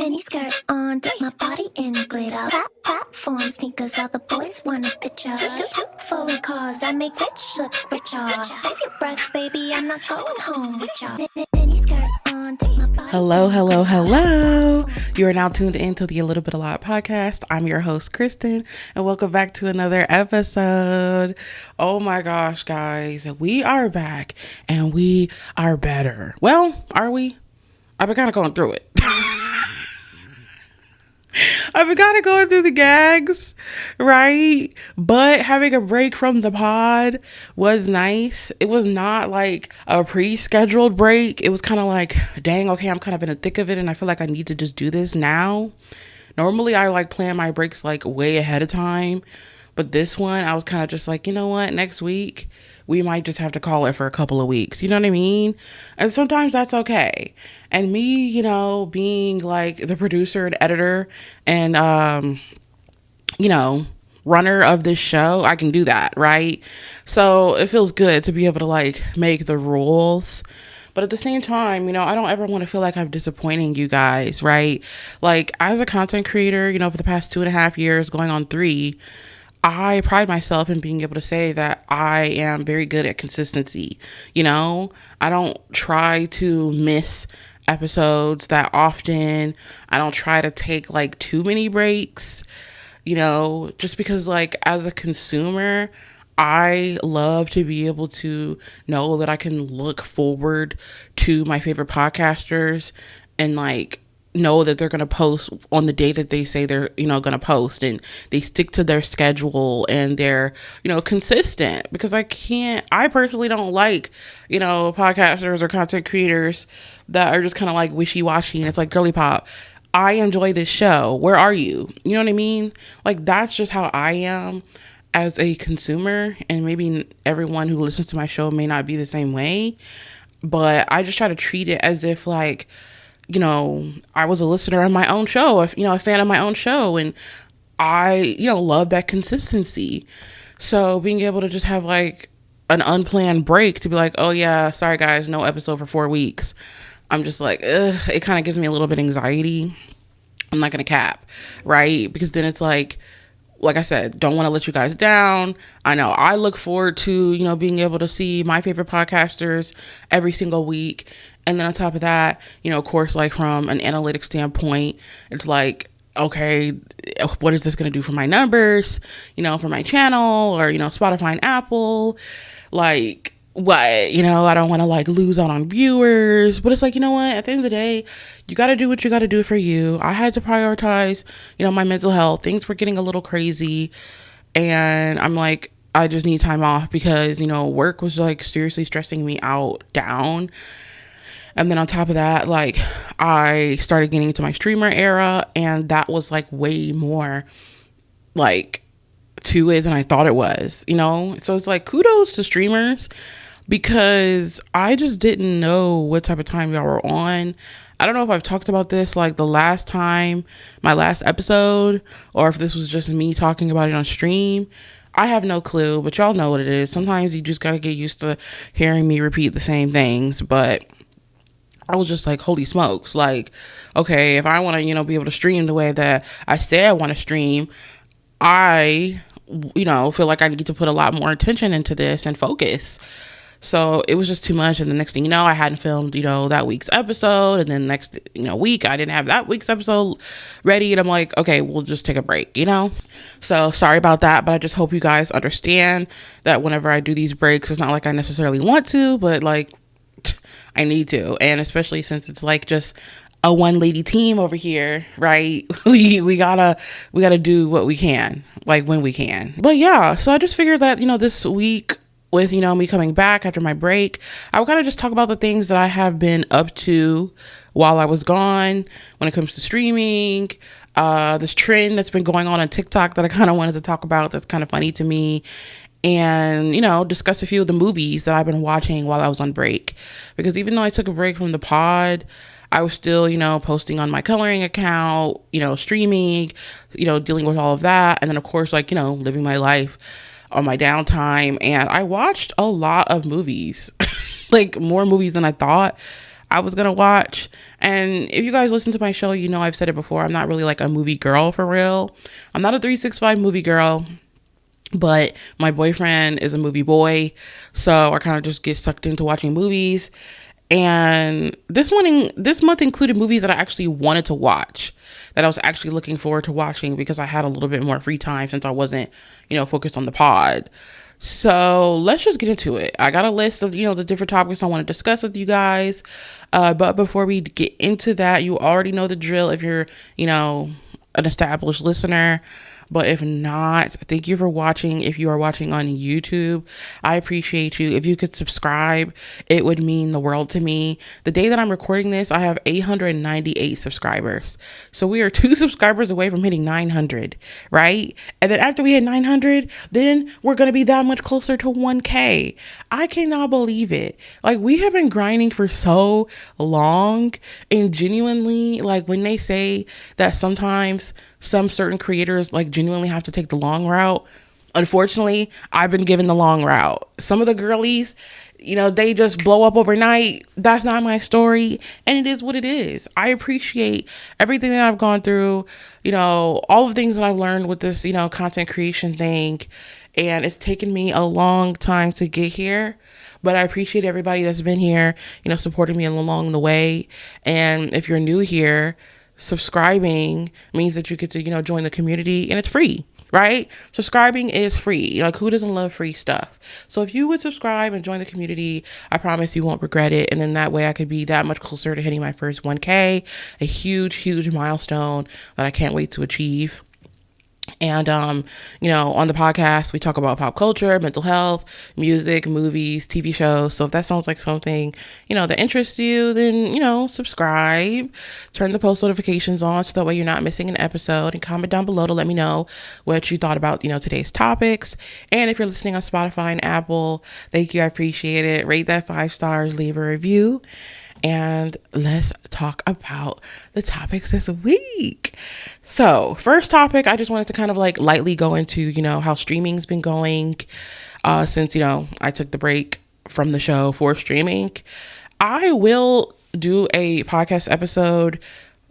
Mini skirt on, dip my body in glitter. Platform sneakers, all the boys want a picture. Two foreign cars, I make rich look richer. Save your breath, baby, I'm not going home with ya. Mini skirt on, dip my body. Hello. You are now tuned into the A Little Bit A Lot podcast. I'm your host, Kristen, and welcome back to another episode. Oh my gosh, guys, we are back and we are better. Well, are we? I've been kind of going through it. I've been kind of going through the gags, right? But having a break from the pod was nice. It was not like a pre-scheduled break. It was kind of like, dang, okay, I'm kind of in the thick of it and I feel like I need to just do this now. Normally, I like plan my breaks like way ahead of time. But this one, I was kind of just like, you know what, next week, we might just have to call it for a couple of weeks. You know what I mean? And sometimes that's okay. And me, you know, being like the producer and editor and, runner of this show, I can do that, right? So it feels good to be able to like make the rules. But at the same time, you know, I don't ever want to feel like I'm disappointing you guys, right? Like as a content creator, you know, for the past 2.5 years, going on 3, I pride myself in being able to say that I am very good at consistency. You know, I don't try to miss episodes that often. I don't try to take like too many breaks, you know, just because like as a consumer, I love to be able to know that I can look forward to my favorite podcasters and like know that they're going to post on the day that they say they're, you know, going to post, and they stick to their schedule and they're, you know, consistent. Because I personally don't like, you know, podcasters or content creators that are just kind of like wishy-washy and it's like girly pop. I enjoy this show. Where are you? You know what I mean? Like that's just how I am as a consumer, and maybe everyone who listens to my show may not be the same way, but I just try to treat it as if like, you know, I was a listener on my own show, if, you know, a fan of my own show, and I, you know, love that consistency. So being able to just have like an unplanned break to be like, oh yeah, sorry guys, no episode for 4 weeks. I'm just like, it kind of gives me a little bit of anxiety. I'm not going to cap, right? Because then it's like I said, don't want to let you guys down. I know I look forward to, you know, being able to see my favorite podcasters every single week. And then on top of that, you know, of course, like from an analytics standpoint, it's like, okay, what is this going to do for my numbers, you know, for my channel or, you know, Spotify and Apple, like what, you know, I don't want to like lose out on viewers, but it's like, you know what, at the end of the day, you got to do what you got to do for you. I had to prioritize, you know, my mental health. Things were getting a little crazy and I'm like, I just need time off because, you know, work was like seriously stressing me down. And then on top of that, like I started getting into my streamer era and that was like way more like to it than I thought it was, you know? So it's like kudos to streamers because I just didn't know what type of time y'all were on. I don't know if I've talked about this like the last time, my last episode, or if this was just me talking about it on stream. I have no clue, but y'all know what it is. Sometimes you just got to get used to hearing me repeat the same things, but I was just like, holy smokes. Like, okay, if I want to, you know, be able to stream the way that I say I want to stream, I, you know, feel like I need to put a lot more attention into this and focus. So it was just too much. And the next thing you know, I hadn't filmed, you know, that week's episode. And then next, you know, week, I didn't have that week's episode ready. And I'm like, okay, we'll just take a break, you know? So sorry about that. But I just hope you guys understand that whenever I do these breaks, it's not like I necessarily want to, but like I need to. And especially since it's like just a one lady team over here, right? We gotta do what we can, like when we can. But yeah, so I just figured that, you know, this week with, you know, me coming back after my break, I would kind of just talk about the things that I have been up to while I was gone when it comes to streaming, this trend that's been going on TikTok that I kind of wanted to talk about that's kind of funny to me, and, you know, discuss a few of the movies that I've been watching while I was on break. Because even though I took a break from the pod, I was still, you know, posting on my coloring account, you know, streaming, you know, dealing with all of that. And then, of course, like, you know, living my life on my downtime. And I watched a lot of movies, like more movies than I thought. I was gonna watch. And if you guys listen to my show, you know I've said it before, I'm not really like a movie girl for real. I'm not a 365 movie girl, but my boyfriend is a movie boy, so I kind of just get sucked into watching movies. And this month included movies that I actually wanted to watch, that I was actually looking forward to watching because I had a little bit more free time since I wasn't, focused on the pod. So let's just get into it. I got a list of, the different topics I want to discuss with you guys. But before we get into that, you already know the drill if you're, an established listener. But if not, thank you for watching. If you are watching on YouTube, I appreciate you. If you could subscribe, it would mean the world to me. The day that I'm recording this, I have 898 subscribers. So we are 2 subscribers away from hitting 900, right? And then after we hit 900, then we're going to be that much closer to 1K. I cannot believe it. Like, we have been grinding for so long, and genuinely, like, when they say that sometimes some certain creators like genuinely have to take the long route, unfortunately, I've been given the long route. Some of the girlies, they just blow up overnight. That's not my story, and it is what it is. I appreciate everything that I've gone through, all the things that I've learned with this, content creation thing, and it's taken me a long time to get here. But I appreciate everybody that's been here, supporting me along the way. And if you're new here, subscribing means that you get to, join the community, and it's free, right? Subscribing is free. Like, who doesn't love free stuff? So if you would subscribe and join the community, I promise you won't regret it. And then that way I could be that much closer to hitting my first 1K, a huge, huge milestone that I can't wait to achieve. And, on the podcast, we talk about pop culture, mental health, music, movies, TV shows. So if that sounds like something, that interests you, then, subscribe, turn the post notifications on so that way you're not missing an episode, and comment down below to let me know what you thought about, today's topics. And if you're listening on Spotify and Apple, thank you. I appreciate it. Rate that 5 stars, leave a review. And let's talk about the topics this week. So first topic, I just wanted to kind of like lightly go into, how streaming's been going since, I took the break from the show for streaming. I will do a podcast episode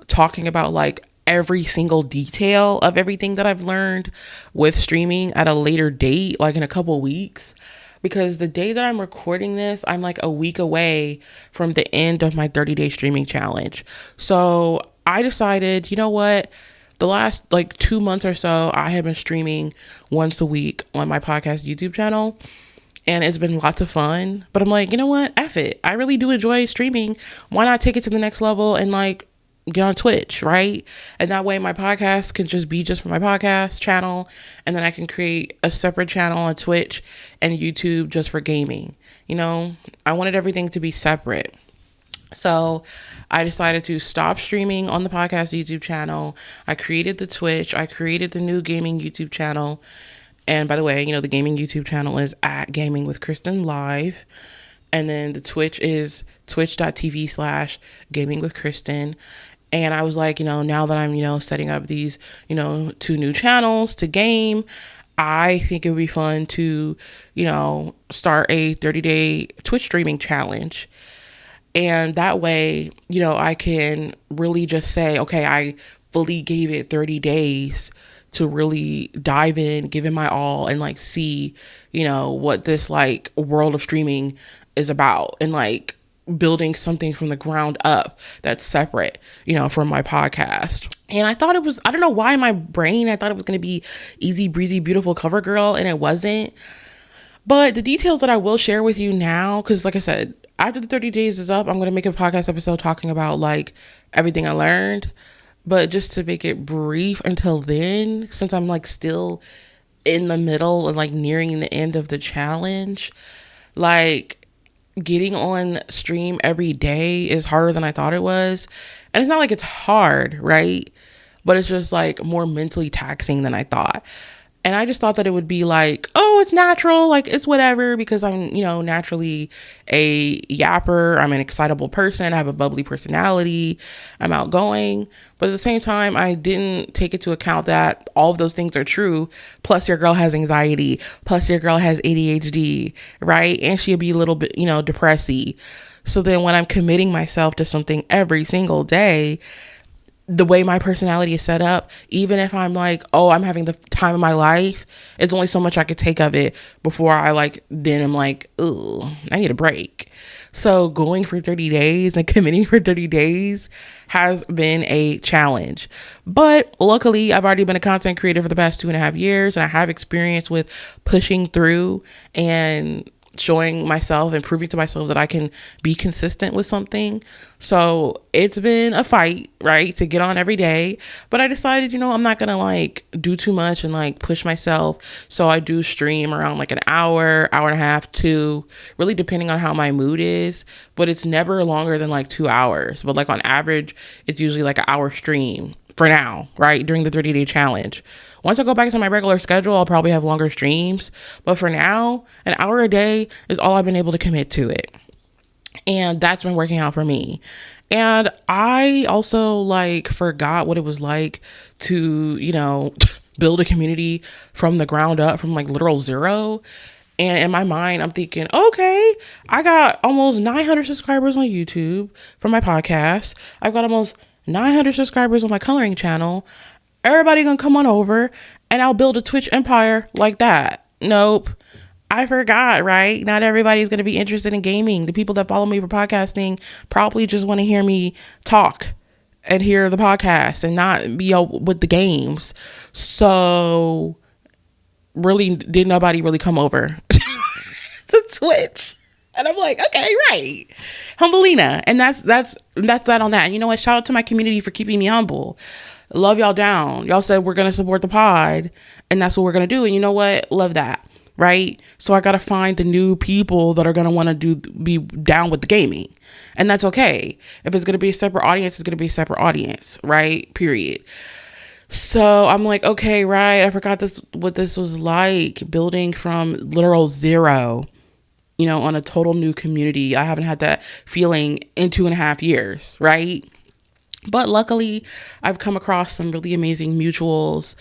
talking about like every single detail of everything that I've learned with streaming at a later date, like in a couple weeks. Because the day that I'm recording this, I'm like a week away from the end of my 30-day streaming challenge. So I decided, you know what? The last like 2 months or so, I have been streaming once a week on my podcast YouTube channel. And it's been lots of fun. But I'm like, you know what? F it. I really do enjoy streaming. Why not take it to the next level and like get on Twitch, right? And that way my podcast can just be just for my podcast channel, and then I can create a separate channel on Twitch and YouTube just for gaming. I wanted everything to be separate. So I decided to stop streaming on the podcast YouTube channel. I created the Twitch. I created the new gaming YouTube channel. And by the way, the gaming YouTube channel is at Gaming with Kristen Live. And then the Twitch is twitch.tv/Gaming with Kristen. And I was like, now that I'm, setting up these, 2 new channels to game, I think it would be fun to, start a 30-day Twitch streaming challenge. And that way, I can really just say, okay, I fully gave it 30 days to really dive in, give it my all, and like see, what this like world of streaming is about, and like building something from the ground up that's separate, from my podcast. And I thought it was, I don't know why in my brain, I thought it was going to be easy breezy, beautiful cover girl, and it wasn't. But the details that I will share with you now, because like I said, after the 30 days is up, I'm going to make a podcast episode talking about like everything I learned. But just to make it brief until then, since I'm like still in the middle and like nearing the end of the challenge, like getting on stream every day is harder than I thought it was. And it's not like it's hard, right? But it's just like more mentally taxing than I thought. And I just thought that it would be like, oh, it's natural, like it's whatever, because I'm, naturally a yapper. I'm an excitable person. I have a bubbly personality. I'm outgoing. But at the same time, I didn't take into account that all of those things are true. Plus your girl has anxiety. Plus your girl has ADHD, right? And she'll be a little bit, depressy. So then when I'm committing myself to something every single day, the way my personality is set up, even if I'm like, oh, I'm having the time of my life, it's only so much I could take of it before I like, then I'm like, ooh, I need a break. So going for 30 days and committing for 30 days has been a challenge. But luckily, I've already been a content creator for the past 2.5 years, and I have experience with pushing through and showing myself and proving to myself that I can be consistent with something. So it's been a fight, right, to get on every day. But I decided, I'm not gonna like do too much and like push myself. So I do stream around like an hour, hour and a half, 2, really depending on how my mood is. But it's never longer than like 2 hours. But like on average, it's usually like an hour stream for now, right, during the 30-day challenge. Once I go back to my regular schedule, I'll probably have longer streams. But for now, an hour a day is all I've been able to commit to it. And that's been working out for me. And I also like forgot what it was like to, build a community from the ground up, from like literal zero. And in my mind, I'm thinking, okay, I got almost 900 subscribers on YouTube for my podcast. I've got almost 900 subscribers on my coloring channel. Everybody gonna come on over and I'll build a Twitch empire like that. Nope. I forgot, right? Not everybody's going to be interested in gaming. The people that follow me for podcasting probably just want to hear me talk and hear the podcast and not be with the games. So really, did nobody really come over to Twitch? And I'm like, okay, right. Humbleina. And that's that on that. And you know what? Shout out to my community for keeping me humble. Love y'all down. Y'all said we're going to support the pod and that's what we're going to do. And you know what? Love that. Right? So I got to find the new people that are going to want to be down with the gaming. And that's okay. If it's going to be a separate audience, it's going to be a separate audience, right? Period. So I'm like, okay, right. I forgot what this was like, building from literal zero, on a total new community. I haven't had that feeling in 2.5 years, right? But luckily, I've come across some really amazing mutuals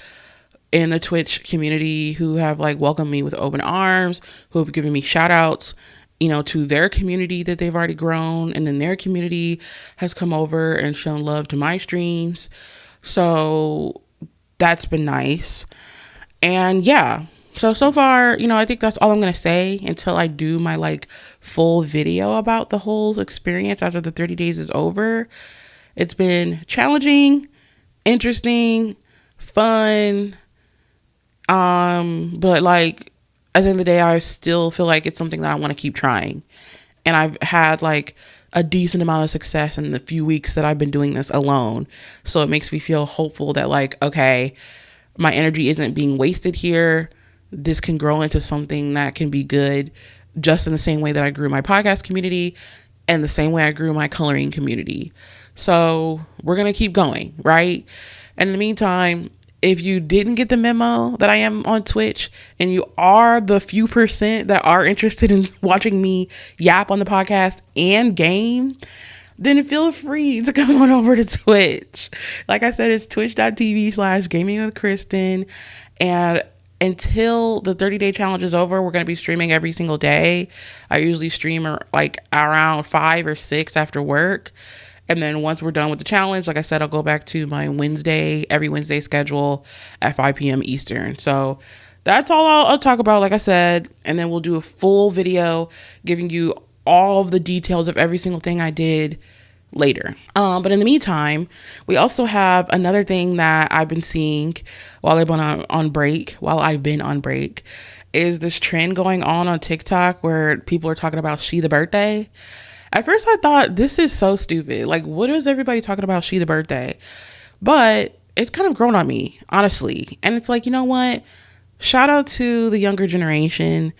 in the Twitch community who have like welcomed me with open arms, who have given me shout outs, to their community that they've already grown. And then their community has come over and shown love to my streams. So that's been nice. And yeah, so far, I think that's all I'm going to say until I do my like full video about the whole experience after the 30 days is over. It's been challenging, interesting, fun. But like at the end of the day, I still feel like it's something that I want to keep trying. And I've had like a decent amount of success in the few weeks that I've been doing this alone. So it makes me feel hopeful that like, okay, my energy isn't being wasted here. This can grow into something that can be good, just in the same way that I grew my podcast community and the same way I grew my coloring community. So we're going to keep going, right? And in the meantime, if you didn't get the memo that I am on Twitch and you are the few percent that are interested in watching me yap on the podcast and game, then feel free to come on over to Twitch. Like I said, it's twitch.tv/gaming with Kristen. And until the 30-day challenge is over, we're going to be streaming every single day. I usually stream like around 5 or 6 after work. And then once we're done with the challenge, like I said, I'll go back to my every Wednesday schedule at 5 p.m. Eastern. So that's all I'll talk about, like I said. And then we'll do a full video giving you all of the details of every single thing I did later. But in the meantime, we also have another thing that I've been seeing while I've been on break, is this trend going on TikTok where people are talking about She the Birthday. At first I thought, this is so stupid. Like, what is everybody talking about She the Birthday? But it's kind of grown on me, honestly. And it's like, you know what? Shout out to the younger generation.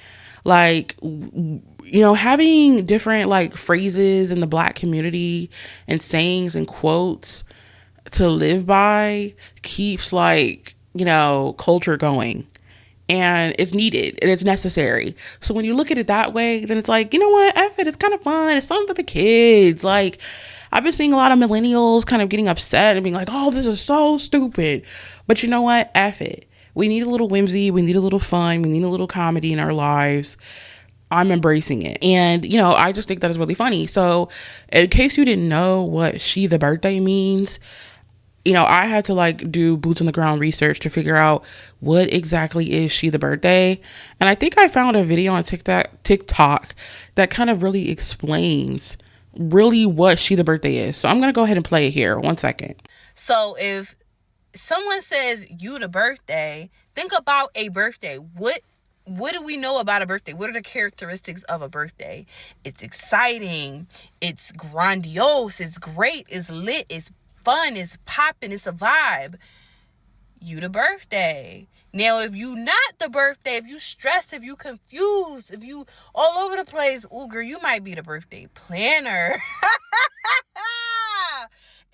Like, having different like phrases in the Black community and sayings and quotes to live by keeps like, culture going. And it's needed and it's necessary. So when you look at it that way, then it's like, you know what? F it. It's kind of fun. It's something for the kids. Like, I've been seeing a lot of millennials kind of getting upset and being like, oh, this is so stupid. But you know what? F it. We need a little whimsy. We need a little fun. We need a little comedy in our lives. I'm embracing it. And, you know, I just think that is really funny. So in case you didn't know what She the Birthday means, you know, I had to like do boots on the ground research to figure out what exactly is She the Birthday. And I think I found a video on TikTok that kind of really explains really what She the Birthday is. So I'm going to go ahead and play it here. 1 second. So if someone says you the birthday, think about a birthday. What do we know about a birthday? What are the characteristics of a birthday? It's exciting. It's grandiose. It's great. It's lit. It's fun. It's popping. It's a vibe. You the birthday. Now, if you not the birthday, if you stressed, if you confused, if you all over the place, ooh, girl, you might be the birthday planner.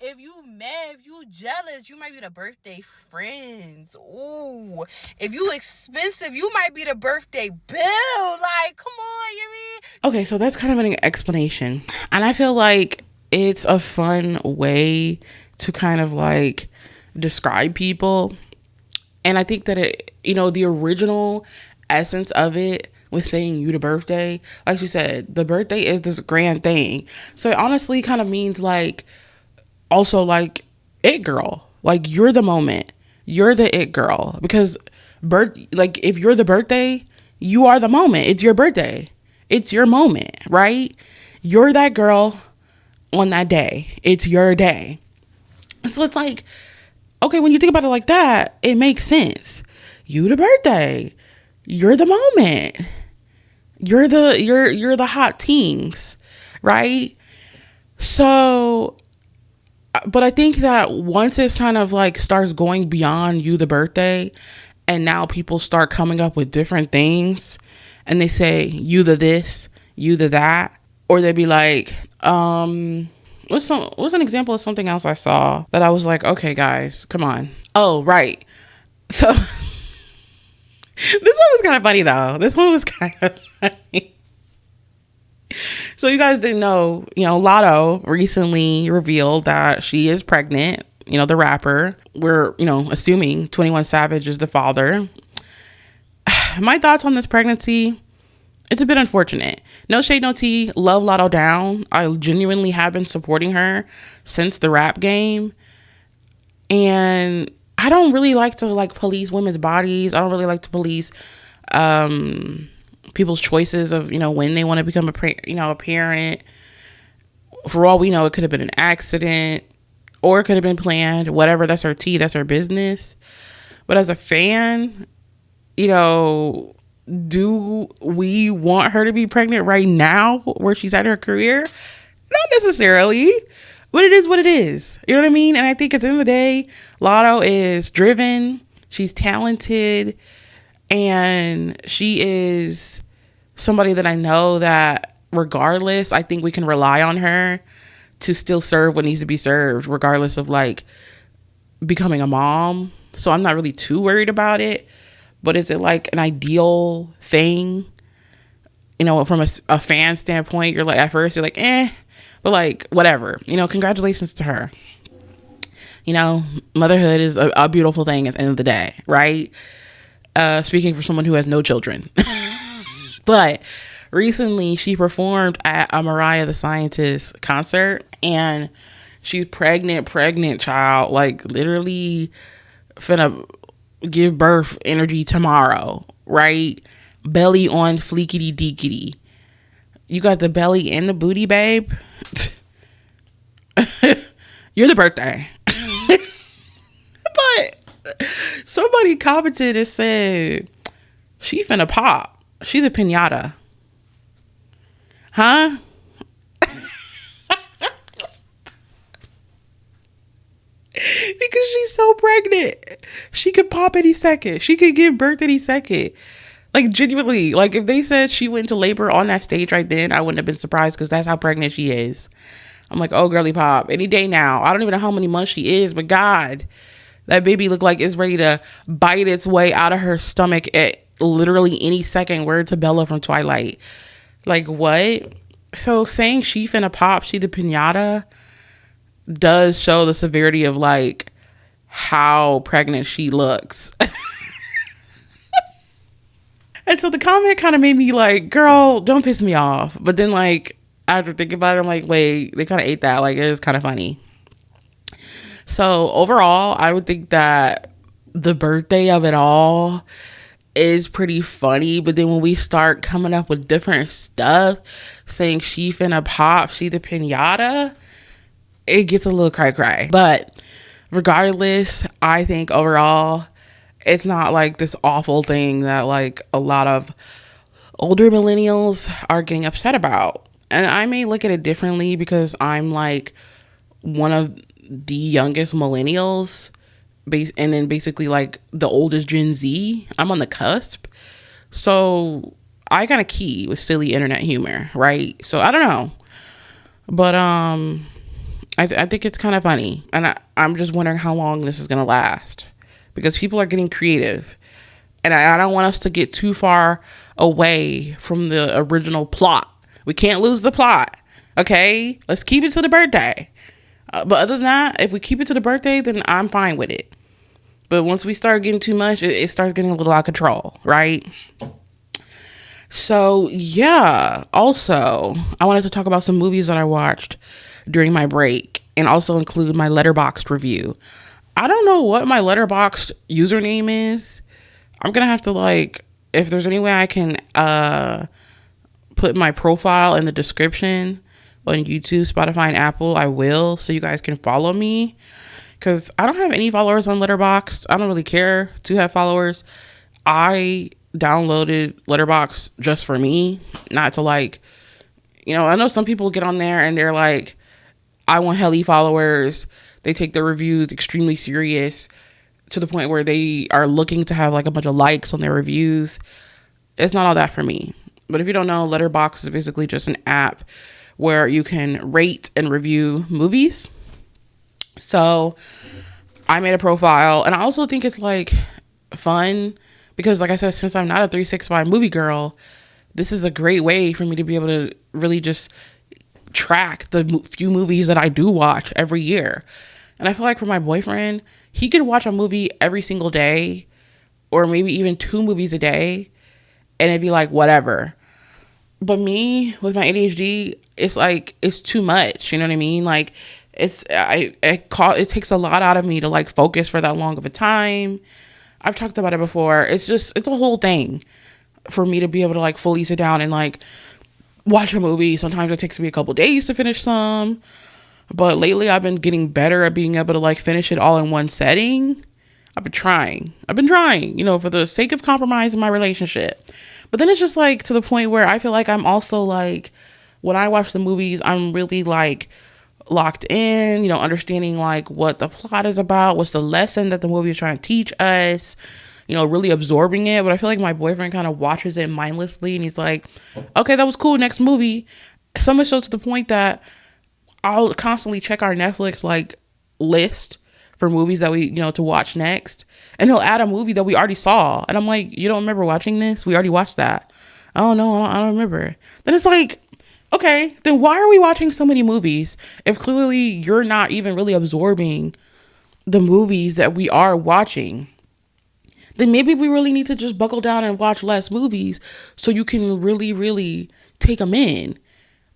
If you mad, if you jealous, you might be the birthday friends. Ooh. If you expensive, you might be the birthday bill. Like, come on, you mean? Okay, so that's kind of an explanation. And I feel like it's a fun way to kind of like describe people. And I think that it, you know, the original essence of it was saying you the birthday. Like you said, the birthday is this grand thing. So it honestly kind of means like, also like it girl, like you're the moment, you're the it girl, because like if you're the birthday, you are the moment. It's your birthday, it's your moment, right? You're that girl on that day. It's your day. So it's like, okay, when you think about it like that, it makes sense. You the birthday, you're the moment, you're the hot teens, right? So but I think that once it's kind of like starts going beyond you the birthday, and now people start coming up with different things, and they say you the this, you the that, or they'd be like, what's an example of something else I saw that I was like, okay guys, come on. Oh, right. So this one was kind of funny though. This one was kind of funny. So you guys didn't know, you know, Lotto recently revealed that she is pregnant, you know, the rapper. We're, you know, assuming 21 Savage is the father. My thoughts on this pregnancy, it's a bit unfortunate. No shade, no tea. Love Lotto down. I genuinely have been supporting her since the rap game. And I don't really like to like police women's bodies. I don't really like to police people's choices of, you know, when they want to become a parent. For all we know, it could have been an accident or it could have been planned, whatever. That's her tea, that's her business. But as a fan, you know, do we want her to be pregnant right now where she's at her career? Not necessarily, but it is what it is. You know what I mean? And I think at the end of the day, Lotto is driven, she's talented, and she is somebody that I know that regardless, I think we can rely on her to still serve what needs to be served, regardless of like becoming a mom. So I'm not really too worried about it. But is it like an ideal thing? You know, from a fan standpoint, you're like, at first you're like, but like, whatever, you know, congratulations to her. You know, motherhood is a beautiful thing at the end of the day, right? Speaking for someone who has no children. But recently she performed at a Mariah the Scientist concert, and she's pregnant, child, like literally finna give birth energy tomorrow, right? Belly on fleekity deekity. You got the belly and the booty, babe. You're the birthday. But somebody commented and said, she finna pop. She the pinata. Huh? Because she's so pregnant. She could pop any second. She could give birth any second. Like, genuinely. Like, if they said she went into labor on that stage right then, I wouldn't have been surprised, because that's how pregnant she is. I'm like, oh, girly pop. Any day now. I don't even know how many months she is, but God, that baby looked like it's ready to bite its way out of her stomach at literally any second. Word to Bella from Twilight. Like, what? So saying she finna pop, she the pinata, does show the severity of like how pregnant she looks. And so the comment kind of made me like, girl, don't piss me off. But then like, after thinking about it, I'm like, wait, they kind of ate that. Like, it was kind of funny. So overall, I would think that the birthday of it all is pretty funny. But then when we start coming up with different stuff, saying she finna pop, she the pinata, it gets a little cry. But regardless, I think overall, it's not like this awful thing that like a lot of older millennials are getting upset about. And I may look at it differently because I'm like one of the youngest millennials, and then basically like the oldest Gen Z. I'm on the cusp. So I got a key with silly internet humor, right? So I don't know. But I think it's kind of funny. And I'm just wondering how long this is going to last. Because people are getting creative. And I don't want us to get too far away from the original plot. We can't lose the plot. Okay? Let's keep it to the birthday. But other than that, if we keep it to the birthday, then I'm fine with it. But once we start getting too much, it starts getting a little out of control, right? So, yeah. Also, I wanted to talk about some movies that I watched during my break and also include my Letterboxd review. I don't know what my Letterboxd username is. I'm going to have to, like, if there's any way I can put my profile in the description on YouTube, Spotify, and Apple, I will, so you guys can follow me. Because I don't have any followers on Letterboxd. I don't really care to have followers. I downloaded Letterboxd just for me, not to like, you know, I know some people get on there and they're like, I want helly followers. They take their reviews extremely serious to the point where they are looking to have like a bunch of likes on their reviews. It's not all that for me. But if you don't know, Letterboxd is basically just an app where you can rate and review movies. So I made a profile, and I also think it's like fun because, like I said, since I'm not a 365 movie girl, this is a great way for me to be able to really just track the few movies that I do watch every year. And I feel like for my boyfriend, he could watch a movie every single day or maybe even 2 movies a day and it'd be like whatever. But me with my ADHD, it's like it's too much, you know what I mean? Like it takes a lot out of me to like focus for that long of a time. I've talked about it before. It's a whole thing for me to be able to like fully sit down and like watch a movie. Sometimes it takes me a couple days to finish some, but lately I've been getting better at being able to like finish it all in one setting. I've been trying, you know, for the sake of compromise in my relationship. But then it's just like to the point where I feel like I'm also like, when I watch the movies, I'm really like locked in, you know, understanding like what the plot is about, what's the lesson that the movie is trying to teach us, you know, really absorbing it. But I feel like my boyfriend kind of watches it mindlessly and he's like, okay, that was cool, next movie. So much so to the point that I'll constantly check our Netflix like list for movies that we, you know, to watch next. And he'll add a movie that we already saw. And I'm like, you don't remember watching this? We already watched that. Oh no, I don't remember. Then it's like, okay, then why are we watching so many movies if clearly you're not even really absorbing the movies that we are watching? Then maybe we really need to just buckle down and watch less movies so you can really, really take them in.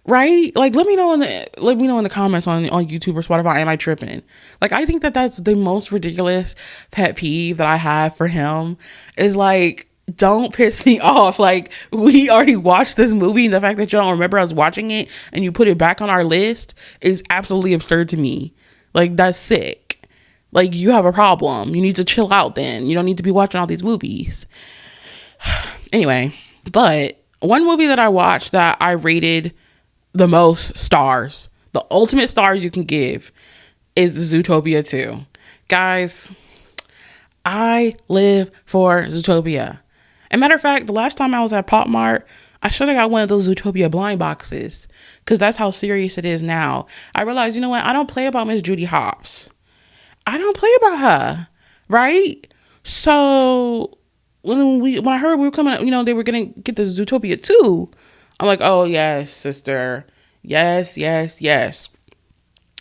Right? Like, let me know in the comments on YouTube or Spotify, am I tripping? Like, I think that that's the most ridiculous pet peeve that I have for him is like, don't piss me off. Like, we already watched this movie and the fact that you don't remember us watching it and you put it back on our list is absolutely absurd to me. Like, that's sick. Like, you have a problem. You need to chill out then. You don't need to be watching all these movies. Anyway, but one movie that I watched that I rated the most stars, the ultimate stars you can give, is Zootopia 2. Guys, I live for Zootopia. And matter of fact, the last time I was at Pop Mart, I should have got one of those Zootopia blind boxes because that's how serious it is now. I realized, you know what? I don't play about Miss Judy Hopps. I don't play about her, right? So when I heard we were coming, you know, they were gonna get the Zootopia 2, I'm like, oh yes, sister, yes.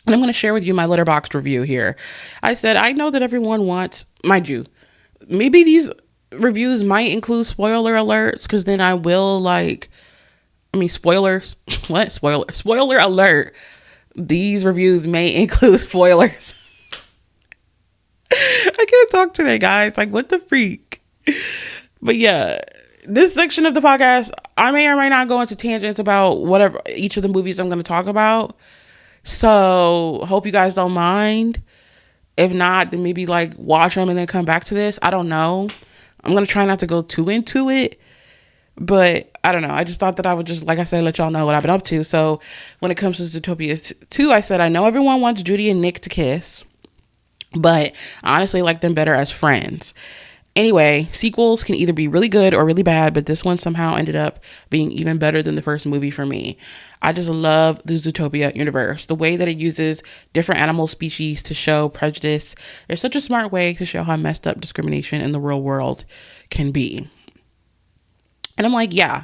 And I'm going to share with you my Letterboxd review here. I said, I know that everyone wants, mind you, maybe these reviews might include spoiler alerts, because then I will spoilers. What? Spoiler alert. These reviews may include spoilers. I can't talk today, guys. Like, what the freak? But yeah, this section of the podcast, I may or may not go into tangents about whatever each of the movies I'm going to talk about. So hope you guys don't mind. If not, then maybe like watch them and then come back to this. I don't know. I'm going to try not to go too into it. But I don't know. I just thought that I would just, like I said, let y'all know what I've been up to. So when it comes to Zootopia 2, I said, I know everyone wants Judy and Nick to kiss, but I honestly like them better as friends. Anyway, sequels can either be really good or really bad, but this one somehow ended up being even better than the first movie for me. I just love the Zootopia universe. The way that it uses different animal species to show prejudice is such a smart way to show how messed up discrimination in the real world can be. And I'm like, yeah,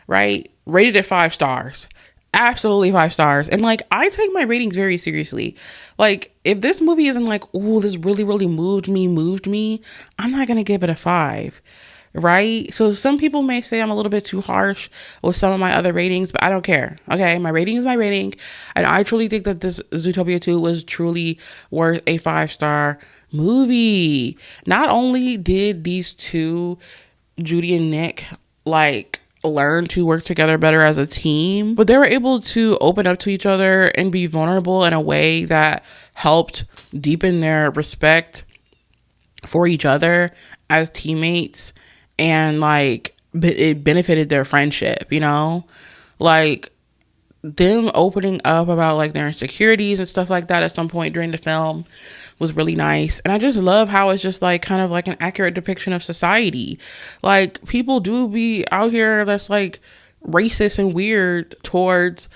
right? Rated at 5 stars. Absolutely 5 stars. And like, I take my ratings very seriously. Like, if this movie isn't like, oh, this really, really moved me, I'm not going to give it a 5. Right? So some people may say I'm a little bit too harsh with some of my other ratings, but I don't care. Okay. My rating is my rating. And I truly think that this Zootopia 2 was truly worth a 5-star movie. Not only did these two, Judy and Nick, like learn to work together better as a team, but they were able to open up to each other and be vulnerable in a way that helped deepen their respect for each other as teammates, and like it benefited their friendship, you know, like them opening up about like their insecurities and stuff like that at some point during the film was really nice. And I just love how it's just like kind of like an accurate depiction of society. Like, people do be out here that's like racist and weird towards,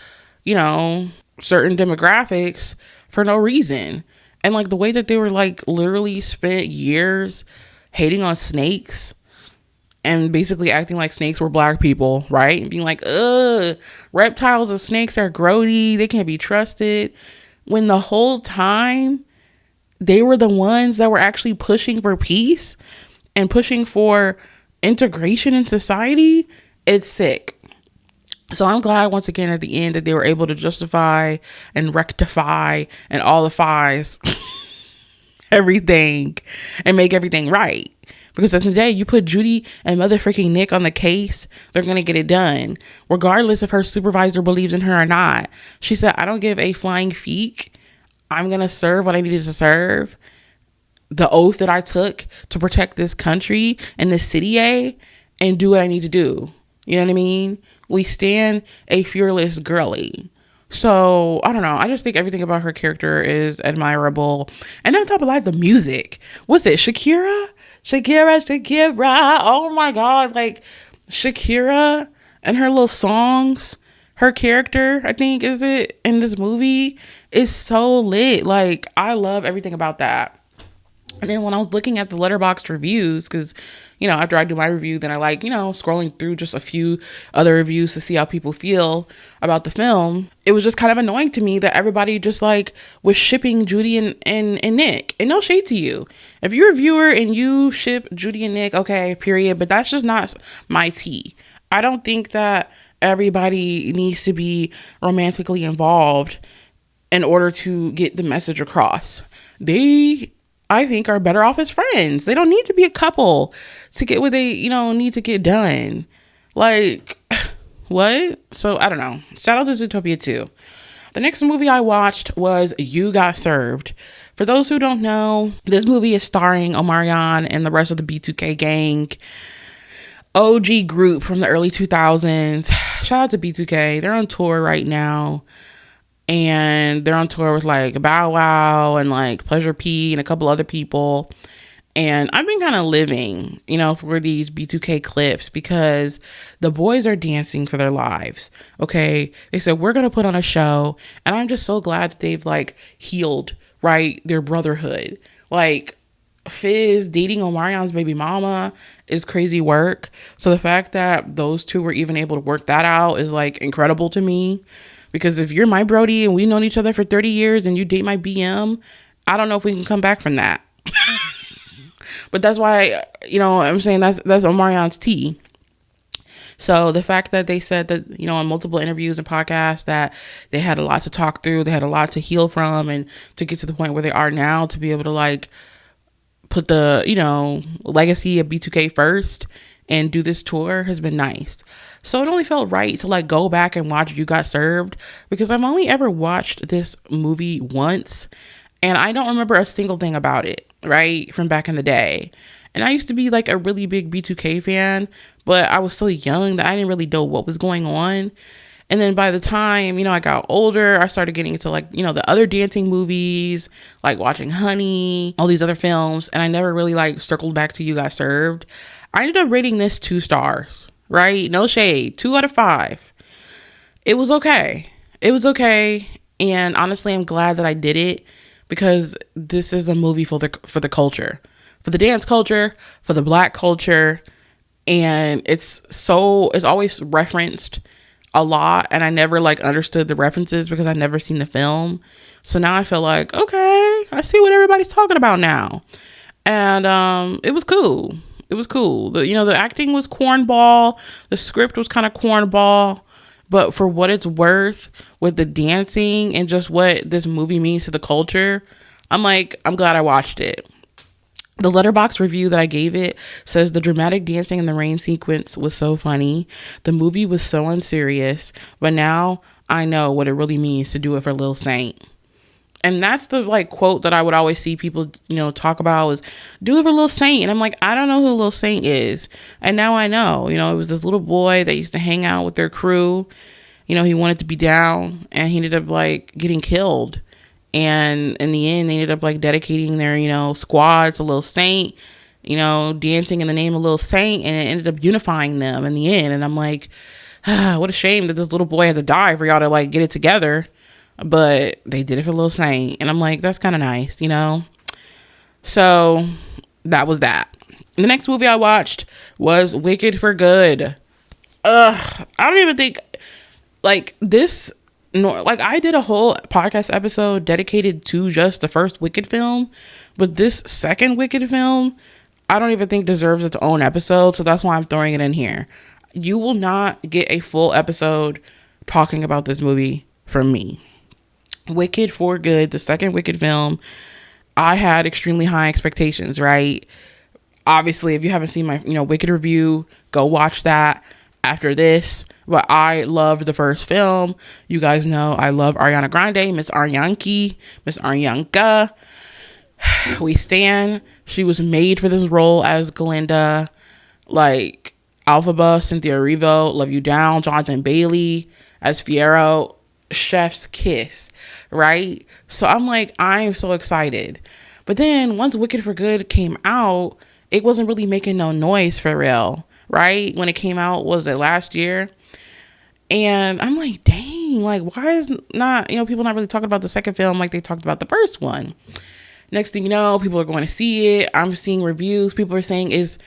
you know, certain demographics for no reason. And like the way that they were like literally spent years hating on snakes and basically acting like snakes were black people, right? And being like, reptiles and snakes are grody, they can't be trusted. When the whole time they were the ones that were actually pushing for peace and pushing for integration in society. It's sick. So I'm glad once again at the end that they were able to justify and rectify and all the fies everything and make everything right. Because at the end of the day, you put Judy and motherfucking Nick on the case, they're going to get it done. Regardless if her supervisor believes in her or not. She said, I don't give a flying feek. I'm going to serve what I needed to serve. The oath that I took to protect this country and this city, and do what I need to do. You know what I mean? We stand a fearless girly. So, I don't know. I just think everything about her character is admirable. And on top of that, the music. What's it? Shakira. Oh my God. Like, Shakira and her little songs. Her character, I think, is it in this movie, is so lit. Like, I love everything about that. And then when I was looking at the Letterboxd reviews, because, you know, after I do my review, then I like, you know, scrolling through just a few other reviews to see how people feel about the film. It was just kind of annoying to me that everybody just like was shipping Judy and Nick. And no shade to you. If you're a viewer and you ship Judy and Nick, okay, period. But that's just not my tea. I don't think that everybody needs to be romantically involved in order to get the message across. They, I think, are better off as friends. They don't need to be a couple to get what they, you know, need to get done. Like, what? So, I don't know. Shout out to Zootopia 2. The next movie I watched was You Got Served. For those who don't know, this movie is starring Omarion and the rest of the B2K gang. OG group from the early 2000s. Shout out to B2K. They're on tour right now. And they're on tour with like Bow Wow and like Pleasure P and a couple other people. And I've been kind of living, you know, for these B2K clips because the boys are dancing for their lives. Okay. They said, we're going to put on a show. And I'm just so glad that they've like healed, right, their brotherhood. Like, Fizz dating Omarion's baby mama is crazy work. So the fact that those two were even able to work that out is like incredible to me. Because if you're my Brody and we've known each other for 30 years and you date my BM, I don't know if we can come back from that. But that's why, I'm saying that's Omarion's tea. So the fact that they said that, on multiple interviews and podcasts that they had a lot to talk through, they had a lot to heal from, and to get to the point where they are now, to be able to like put the, legacy of B2K first and do this tour has been nice. So it only felt right to like go back and watch You Got Served, because I've only ever watched this movie once and I don't remember a single thing about it, right, from back in the day. And I used to be like a really big B2K fan, but I was so young that I didn't really know what was going on. And then by the time, I got older, I started getting into like, the other dancing movies, like watching Honey, all these other films. And I never really like circled back to You Got Served. I ended up rating this 2 stars, right? No shade, 2 out of 5. It was okay. It was okay. And honestly, I'm glad that I did it, because this is a movie for the culture, for the dance culture, for the Black culture. And it's always referenced a lot, and I never like understood the references because I never seen the film. So now I feel like, okay, I see what everybody's talking about now. And it was cool. It was cool. The acting was cornball. The script was kind of cornball. But for what it's worth, with the dancing and just what this movie means to the culture, I'm glad I watched it. The Letterboxd review that I gave it says the dramatic dancing in the rain sequence was so funny. The movie was so unserious, but now I know what it really means to do it for Lil Saint. And that's the like quote that I would always see people, talk about, is do it for Lil Saint. And I'm like, I don't know who Lil Saint is. And now I know, it was this little boy that used to hang out with their crew. He wanted to be down, and he ended up like getting killed. And in the end, they ended up like dedicating their, squad to Lil Saint, dancing in the name of Lil Saint, and it ended up unifying them in the end. And I'm like, what a shame that this little boy had to die for y'all to like get it together. But they did it for Lil Saint. And I'm like, that's kind of nice, So that was that. The next movie I watched was Wicked for Good. I don't even think like this. No, like I did a whole podcast episode dedicated to just the first Wicked film, but this second Wicked film, I don't even think deserves its own episode. So that's why I'm throwing it in here. You will not get a full episode talking about this movie from me. Wicked for Good, the second Wicked film, I had extremely high expectations, right? Obviously, if you haven't seen my, Wicked review, go watch that after this. But I loved the first film. You guys know I love Ariana Grande, Miss Arianki, Miss Arianka. We stan. She was made for this role as Glinda. Like Alphaba, Cynthia Erivo, Love You Down, Jonathan Bailey as Fiero. Chef's kiss, right? So I'm like, I'm so excited. But then once Wicked for Good came out, it wasn't really making no noise for real, right? When it came out, was it last year? And I'm like, dang, like why is not, people not really talking about the second film like they talked about the first one? Next thing you know, people are going to see it. I'm seeing reviews. People are saying is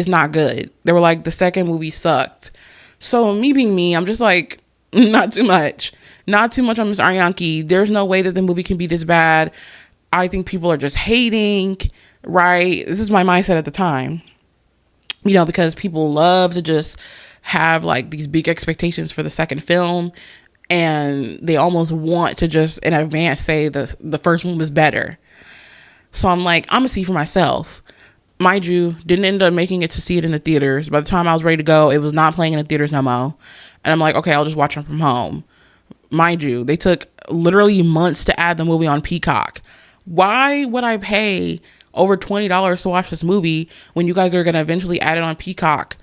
not good. They were like, the second movie sucked. So me being me, I'm just like, not too much on Miss Arianki. There's no way that the movie can be this bad. I think people are just hating, right? This is my mindset at the time, because people love to just have like these big expectations for the second film, and they almost want to just in advance say the first one was better. So I'm like, I'm gonna see for myself. Mind you, didn't end up making it to see it in the theaters. By the time I was ready to go, it was not playing in the theaters no more. And I'm like, okay, I'll just watch it from home. Mind you, they took literally months to add the movie on Peacock. Why would I pay over $20 to watch this movie when you guys are going to eventually add it on Peacock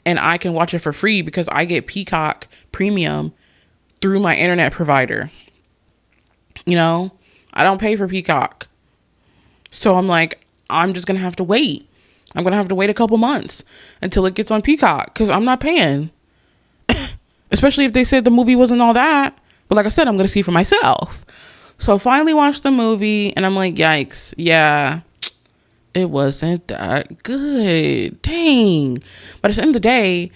and I can watch it for free because I get Peacock Premium through my internet provider? I don't pay for Peacock. So I'm like, I'm just going to have to wait. I'm going to have to wait a couple months until it gets on Peacock because I'm not paying. Especially if they said the movie wasn't all that. But like I said, I'm going to see for myself. So I finally watched the movie and I'm like, yikes. Yeah, it wasn't that good. Dang. But at the end of the day,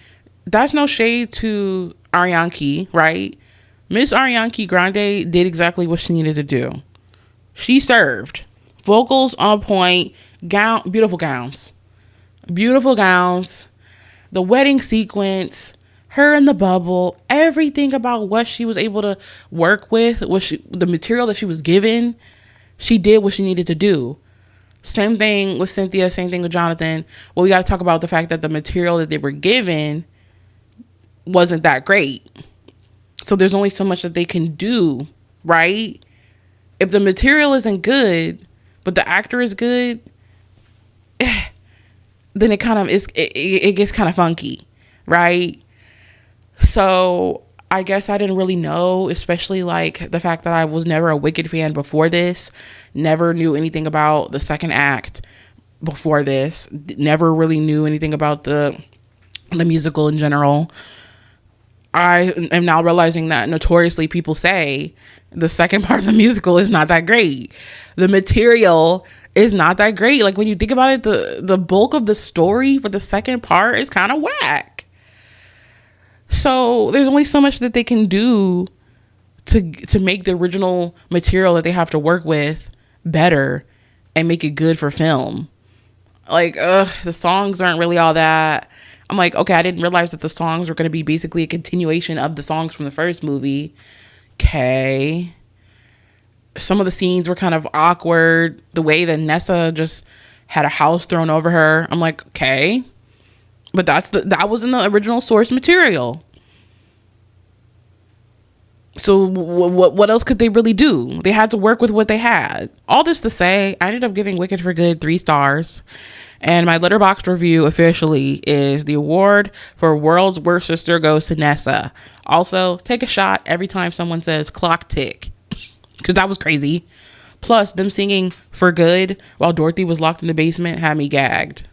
that's no shade to Arianki, right? Miss Arianki Grande did exactly what she needed to do. She served. Vocals on point. Beautiful gowns. Beautiful gowns. The wedding sequence, her in the bubble, everything about what she was able to work with, the material that she was given, she did what she needed to do. Same thing with Cynthia, same thing with Jonathan. Well, we got to talk about the fact that the material that they were given wasn't that great. So there's only so much that they can do, right? If the material isn't good, but the actor is good, then it kind of is, it gets kind of funky, right? So I guess I didn't really know, especially like the fact that I was never a Wicked fan before this, never knew anything about the second act before this, never really knew anything about the musical in general. I am now realizing that notoriously people say the second part of the musical is not that great. The material is not that great. Like when you think about it, the bulk of the story for the second part is kind of whack. So there's only so much that they can do to make the original material that they have to work with better and make it good for film. Like, the songs aren't really all that. I'm like, okay, I didn't realize that the songs were going to be basically a continuation of the songs from the first movie. Okay. Some of the scenes were kind of awkward. The way that Nessa just had a house thrown over her. I'm like, okay. But that was in the original source material. So what else could they really do? They had to work with what they had. All this to say, I ended up giving Wicked for Good 3 stars. And my Letterboxd review officially is the award for World's Worst Sister goes to Nessa. Also, take a shot every time someone says clock tick. Because that was crazy. Plus, them singing For Good while Dorothy was locked in the basement had me gagged.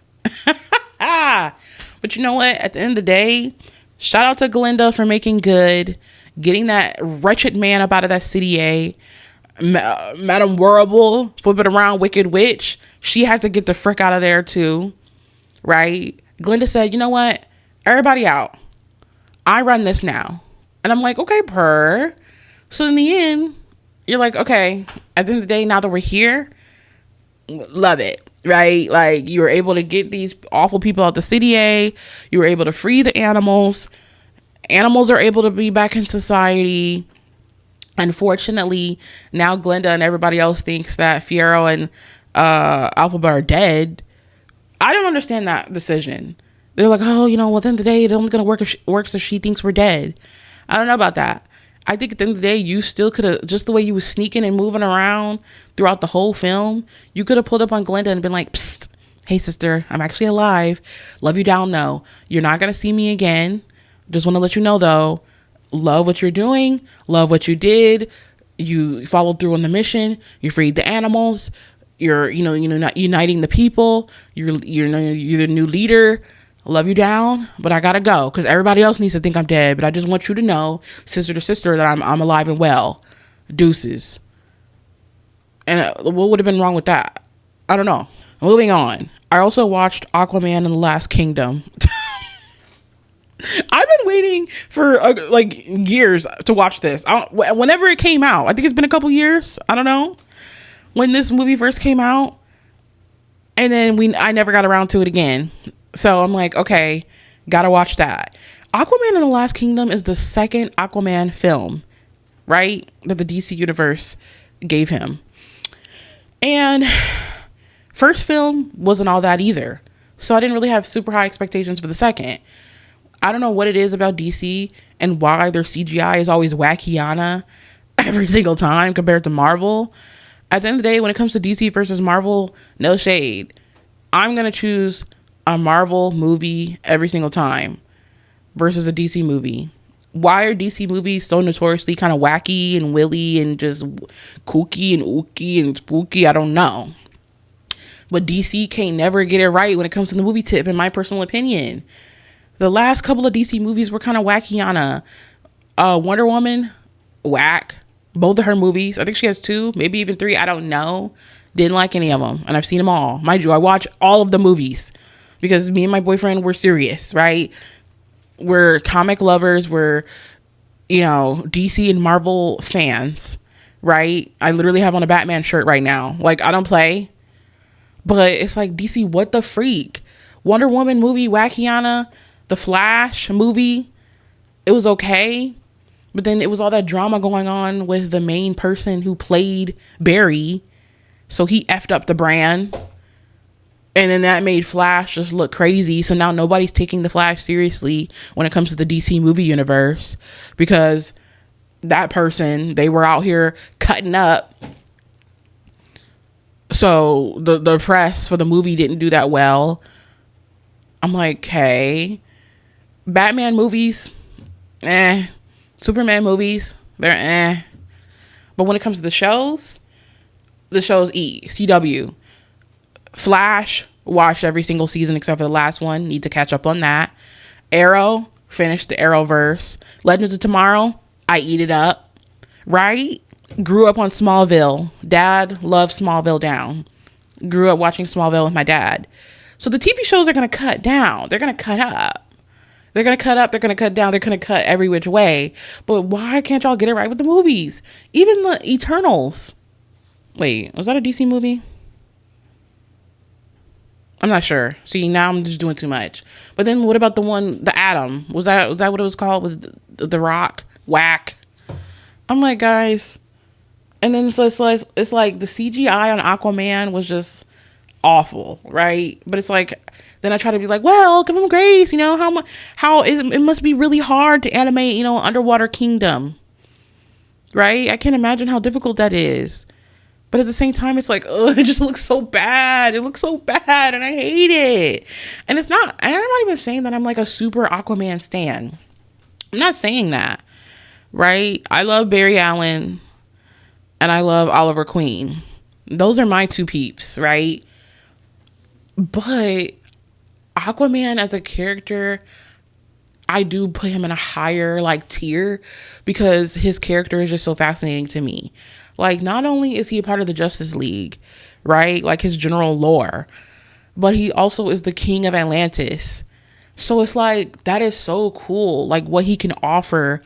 But you know what? At the end of the day, shout out to Glinda for making good. Getting that wretched man up out of that city A. Madame Worrable flipping around Wicked Witch. She had to get the frick out of there too. Right? Glinda said, you know what? Everybody out. I run this now. And I'm like, okay, purr. So in the end, you're like, okay, at the end of the day, now that we're here, love it. Right? Like you were able to get these awful people out the city A. You were able to free the animals. Animals are able to be back in society. Unfortunately, now Glinda and everybody else thinks that Fiero and Alphaba are dead. I don't understand that decision. They're like, oh, you know, well, at the end of the day, it's only going to work if she thinks we're dead. I don't know about that. I think at the end of the day, you still could have, just the way you was sneaking and moving around throughout the whole film, you could have pulled up on Glinda and been like, psst, hey, sister, I'm actually alive. Love you down, though. You're not going to see me again. Just want to let you know, though, love what you're doing. Love what you did. You followed through on the mission. You freed the animals. You're not uniting the people. You're the new leader. Love you down, but I gotta go because everybody else needs to think I'm dead. But I just want you to know, sister to sister, that I'm alive and well. Deuces. And what would have been wrong with that? I don't know. Moving on. I also watched Aquaman and the Last Kingdom. I've been waiting for years to watch this. Whenever it came out, I think it's been a couple years. I don't know when this movie first came out, and then I never got around to it again. So I'm like, okay, gotta watch that. Aquaman and the Last Kingdom is the second Aquaman film, right? That the DC universe gave him. And first film wasn't all that either. So I didn't really have super high expectations for the second. I don't know what it is about DC and why their CGI is always wackyana every single time compared to Marvel. At the end of the day, when it comes to DC versus Marvel, no shade. I'm going to choose a Marvel movie every single time versus a DC movie. Why are DC movies so notoriously kind of wacky and willy and just kooky and ooky and spooky? I don't know. But DC can't never get it right when it comes to the movie tip, in my personal opinion. The last couple of DC movies were kind of wackyana. Wonder Woman, whack. Both of her movies. I think she has 2, maybe even 3. I don't know. Didn't like any of them. And I've seen them all. Mind you, I watch all of the movies. Because me and my boyfriend were serious, right? We're comic lovers. We're, DC and Marvel fans, right? I literally have on a Batman shirt right now. Like, I don't play. But it's like, DC, what the freak? Wonder Woman movie, Wackiana, the Flash movie, it was okay. But then it was all that drama going on with the main person who played Barry. So he effed up the brand. And then that made Flash just look crazy. So now nobody's taking the Flash seriously when it comes to the DC movie universe. Because that person, they were out here cutting up. So the press for the movie didn't do that well. I'm like, okay. Batman movies, Superman movies, they're But when it comes to the shows CW. Flash, watched every single season except for the last one. Need to catch up on that. Arrow, finished the Arrowverse. Legends of Tomorrow, I eat it up. Right? Grew up on Smallville. Dad loved Smallville down. Grew up watching Smallville with my dad. So the TV shows are going to cut down. They're going to cut up. They're going to cut up. They're going to cut down. They're going to cut every which way. But why can't y'all get it right with the movies? Even the Eternals. Wait, was that a DC movie? I'm not sure. See, now I'm just doing too much. But then what about the one, the Atom? Was that what it was called? With the Rock? Whack. I'm like, guys. And then so it's like the CGI on Aquaman was just awful, right? But it's like, then I try to be like, well, give him grace, how it must be really hard to animate, underwater kingdom, right? I can't imagine how difficult that is. But at the same time, it's like, oh, it just looks so bad. It looks so bad, and I hate it. And I'm not even saying that I'm like a super Aquaman stan. I'm not saying that, right? I love Barry Allen, and I love Oliver Queen. Those are my two peeps, right? But Aquaman as a character, I do put him in a higher tier because his character is just so fascinating to me. Not only is he a part of the Justice League, right? His general lore, but he also is the king of Atlantis. So it's that is so cool. What he can offer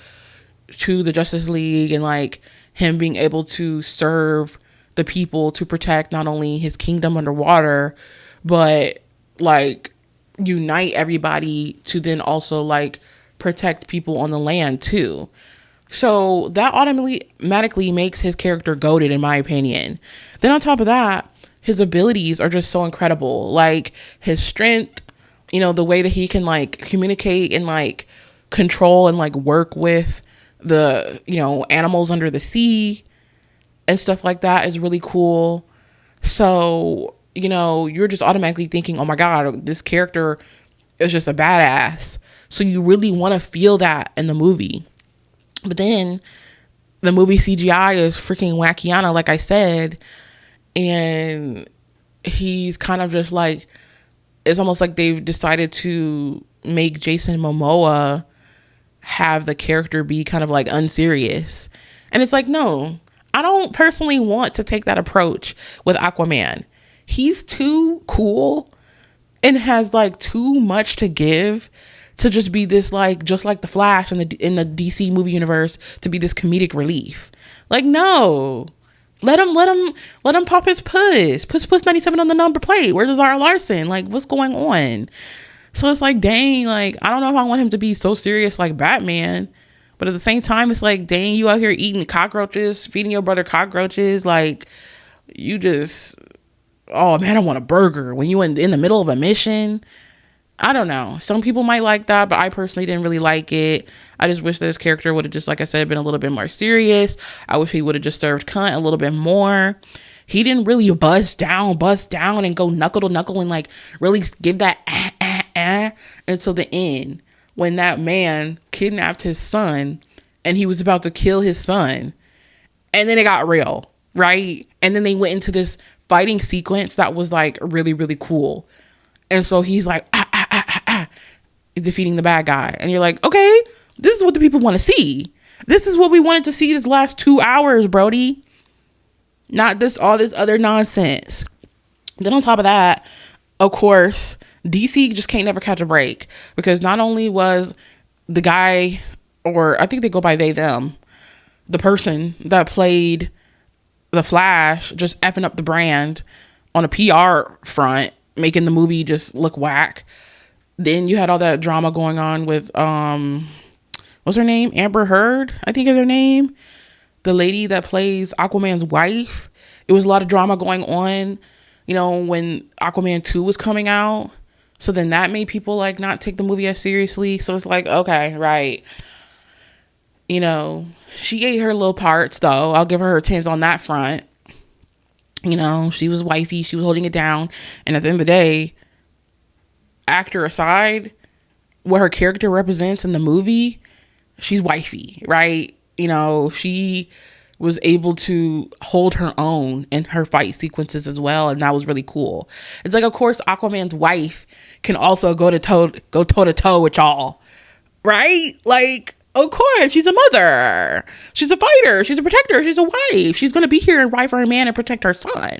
to the Justice League and him being able to serve the people to protect not only his kingdom underwater, but unite everybody to then also protect people on the land too. So that automatically makes his character goated, in my opinion. Then on top of that, his abilities are just so incredible. His strength, the way that he can communicate and control and work with the, animals under the sea and stuff like that is really cool. So, you're just automatically thinking, oh my God, this character is just a badass. So you really want to feel that in the movie. But then the movie CGI is freaking wackiana, like I said. And he's kind of just it's almost like they've decided to make Jason Momoa have the character be kind of unserious. And it's no, I don't personally want to take that approach with Aquaman. He's too cool and has too much to give to just be this just like the Flash in the DC movie universe, to be this comedic relief. No, let him pop his puss 97 on the number plate. Where's Zara Larson? What's going on? So it's dang, I don't know if I want him to be so serious like Batman, but at the same time it's dang, you out here eating cockroaches, feeding your brother cockroaches, you just, oh man, I want a burger when you in the middle of a mission. I don't know. Some people might like that, but I personally didn't really like it. I just wish that his character would have just, like I said, been a little bit more serious. I wish he would have just served cunt a little bit more. He didn't really bust down and go knuckle to knuckle and really give that until the end, when that man kidnapped his son and he was about to kill his son. And then it got real, right? And then they went into this fighting sequence that was really, really cool. And so he's defeating the bad guy. And you're okay, this is what the people want to see. This is what we wanted to see this last 2 hours, Brody. Not all this other nonsense. Then on top of that, of course, DC just can't never catch a break. Because not only was the guy, or I think they go by they, them, the person that played the Flash just effing up the brand on a PR front, making the movie just look whack. Then you had all that drama going on with what's her name? Amber Heard, I think is her name. The lady that plays Aquaman's wife. It was a lot of drama going on, you know, when Aquaman 2 was coming out. So then that made people like not take the movie as seriously. So it's like, okay, right. You know, she ate her little parts though. I'll give her tens on that front. You know, she was wifey. She was holding it down. And at the end of the day, actor aside, what her character represents in the movie, she's wifey, right? You know, she was able to hold her own in her fight sequences as well, and that was really cool. It's like, of course, Aquaman's wife can also go toe to toe with y'all, right? Like, of course, she's a mother, she's a fighter, she's a protector, she's a wife. She's gonna be here and ride for her man and protect her son.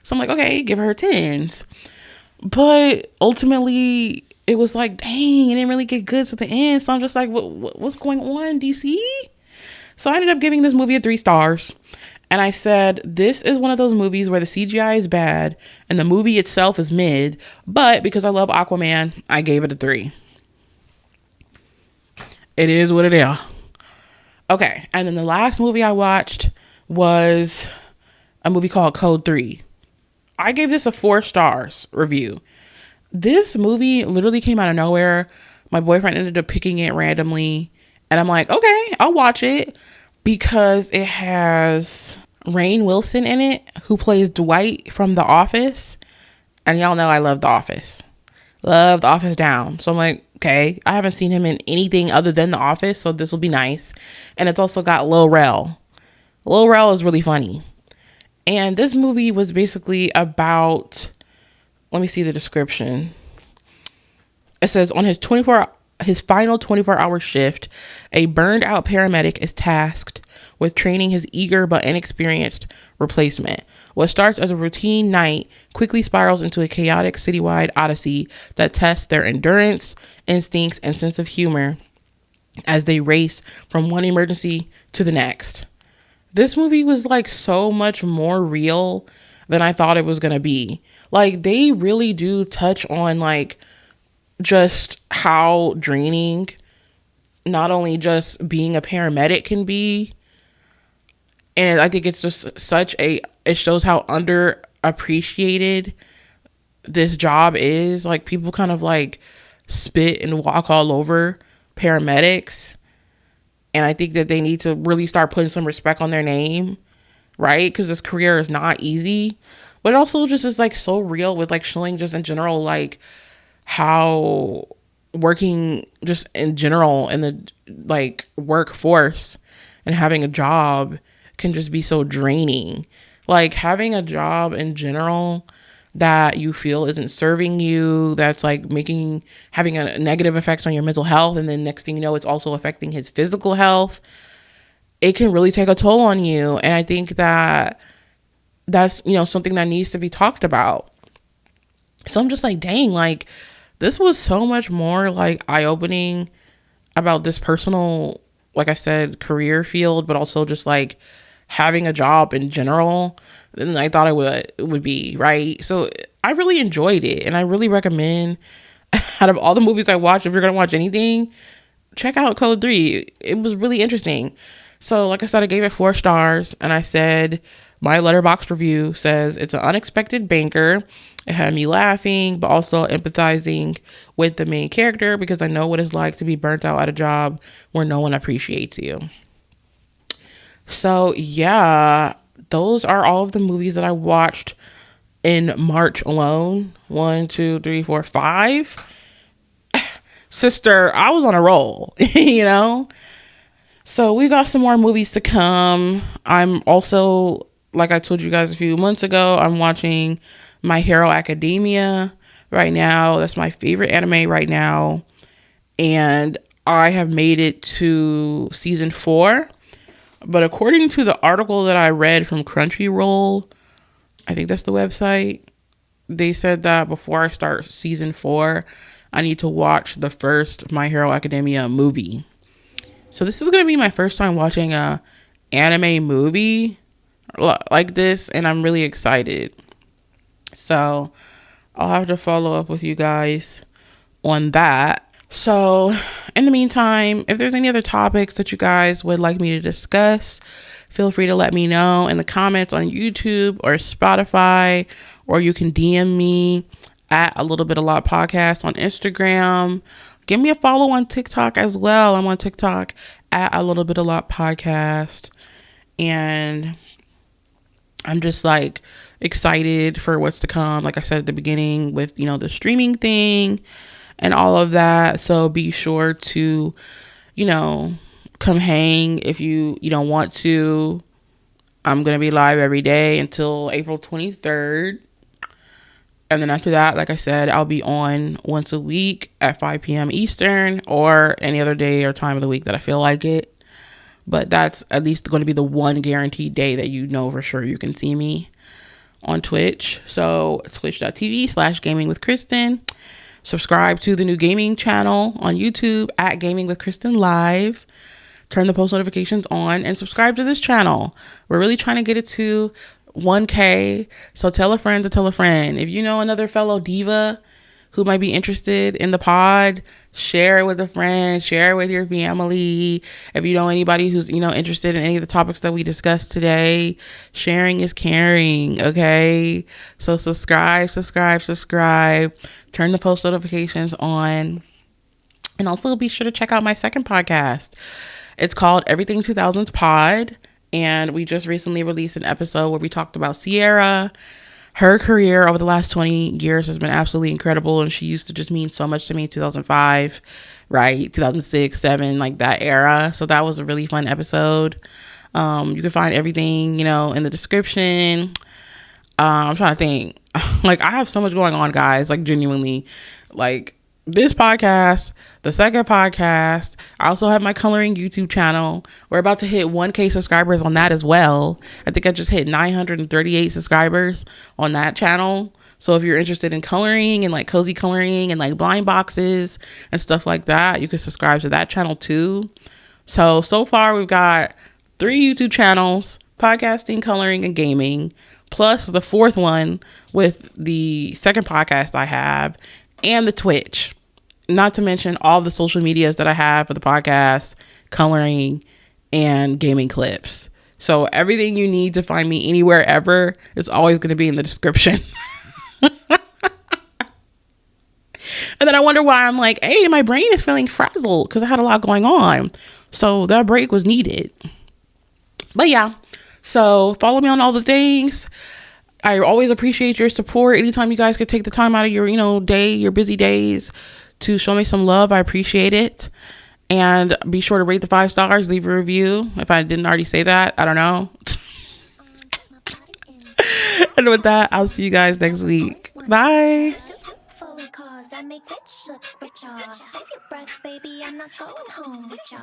So I'm like, okay, give her tens. But ultimately, it was like, dang, it didn't really get good to the end. So I'm just like, what's going on, DC? So I ended up giving this movie a 3 stars. And I said, this is one of those movies where the CGI is bad and the movie itself is mid. But because I love Aquaman, I gave it a 3. It is what it is. Okay. And then the last movie I watched was a movie called Code 3. I gave this a 4 stars review. This movie literally came out of nowhere. My boyfriend ended up picking it randomly. And I'm like, okay, I'll watch it. Because it has Rainn Wilson in it, who plays Dwight from The Office. And y'all know I love The Office. Love The Office down. So I'm like, okay, I haven't seen him in anything other than The Office, so this will be nice. And it's also got Lil Rel. Lil Rel is really funny. And this movie was basically about, let me see the description. It says, on his final 24-hour shift, a burned out paramedic is tasked with training his eager but inexperienced replacement. What starts as a routine night quickly spirals into a chaotic citywide odyssey that tests their endurance, instincts, and sense of humor as they race from one emergency to the next. This movie was like so much more real than I thought it was going to be. Like, they really do touch on like just how draining not only just being a paramedic can be. And I think it's just it shows how underappreciated this job is. Like, people kind of like spit and walk all over paramedics. And I think that they need to really start putting some respect on their name, right? Because this career is not easy. But it also just is like so real with like showing just in general, like how working just in general in the like workforce and having a job can just be so draining. Like, having a job in general that you feel isn't serving you, that's like having a negative effects on your mental health, and then next thing you know, it's also affecting his physical health, it can really take a toll on you. And I think that that's, you know, something that needs to be talked about. So I'm just like, dang, like, this was so much more like eye-opening about this personal, like I said, career field, but also just like having a job in general than I thought it would be, right? So I really enjoyed it, and I really recommend, out of all the movies I watched, if you're gonna watch anything, check out Code 3. It was really interesting. So like I said, I gave it 4 stars, and I said my Letterboxd review says it's an unexpected banker. It had me laughing, but also empathizing with the main character, because I know what it's like to be burnt out at a job where no one appreciates you. So yeah, those are all of the movies that I watched in March alone. 1, 2, 3, 4, 5. Sister, I was on a roll, you know? So we got some more movies to come. I'm also, like I told you guys a few months ago, I'm watching My Hero Academia right now. That's my favorite anime right now. And I have made it to season 4. But according to the article that I read from Crunchyroll, I think that's the website, they said that before I start season 4, I need to watch the first My Hero Academia movie. So this is going to be my first time watching a anime movie like this, and I'm really excited. So I'll have to follow up with you guys on that. So in the meantime, if there's any other topics that you guys would like me to discuss, feel free to let me know in the comments on YouTube or Spotify, or you can DM me at A Little Bit A Lot Podcast on Instagram. Give me a follow on TikTok as well. I'm on TikTok at A Little Bit A Lot Podcast. And I'm just like excited for what's to come. Like I said at the beginning with, the streaming thing and all of that. So be sure to, come hang if you don't want to. I'm going to be live every day until April 23rd. And then after that, like I said, I'll be on once a week at 5 p.m. Eastern or any other day or time of the week that I feel like it. But that's at least going to be the one guaranteed day that for sure you can see me on Twitch. So twitch.tv/gaming with Kristen. Subscribe to the new gaming channel on YouTube at Gaming with Kristen Live. Turn the post notifications on and subscribe to this channel. We're really trying to get it to 1K. So tell a friend to tell a friend. If you know another fellow diva who might be interested in the pod, share it with a friend, share it with your family. If you know anybody who's, interested in any of the topics that we discussed today, sharing is caring, okay? So subscribe. Turn the post notifications on. And also be sure to check out my second podcast. It's called Everything 2000s Pod. And we just recently released an episode where we talked about Sierra. Her career over the last 20 years has been absolutely incredible. And she used to just mean so much to me in 2005, right? 2006, 2007, like that era. So that was a really fun episode. You can find everything, in the description. I'm trying to think. Like, I have so much going on, guys. Like, genuinely. Like, this podcast, the second podcast. I also have my coloring YouTube channel. We're about to hit 1K subscribers on that as well. I think I just hit 938 subscribers on that channel. So if you're interested in coloring and like cozy coloring and like blind boxes and stuff like that, you can subscribe to that channel too. So far we've got 3 YouTube channels: podcasting, coloring, and gaming, plus the 4th one with the second podcast I have, and the Twitch. Not to mention all the social medias that I have for the podcast, coloring, and gaming clips. So everything you need to find me anywhere ever is always going to be in the description. And then I wonder why I'm like, hey, my brain is feeling frazzled because I had a lot going on. So that break was needed. But yeah, so follow me on all the things. I always appreciate your support. Anytime you guys could take the time out of your, day, your busy days to show me some love, I appreciate it. And be sure to rate the 5 stars, leave a review. If I didn't already say that, I don't know. And with that, I'll see you guys next week. Bye. I make rich look richer. Save your breath, baby, I'm not going home with ya.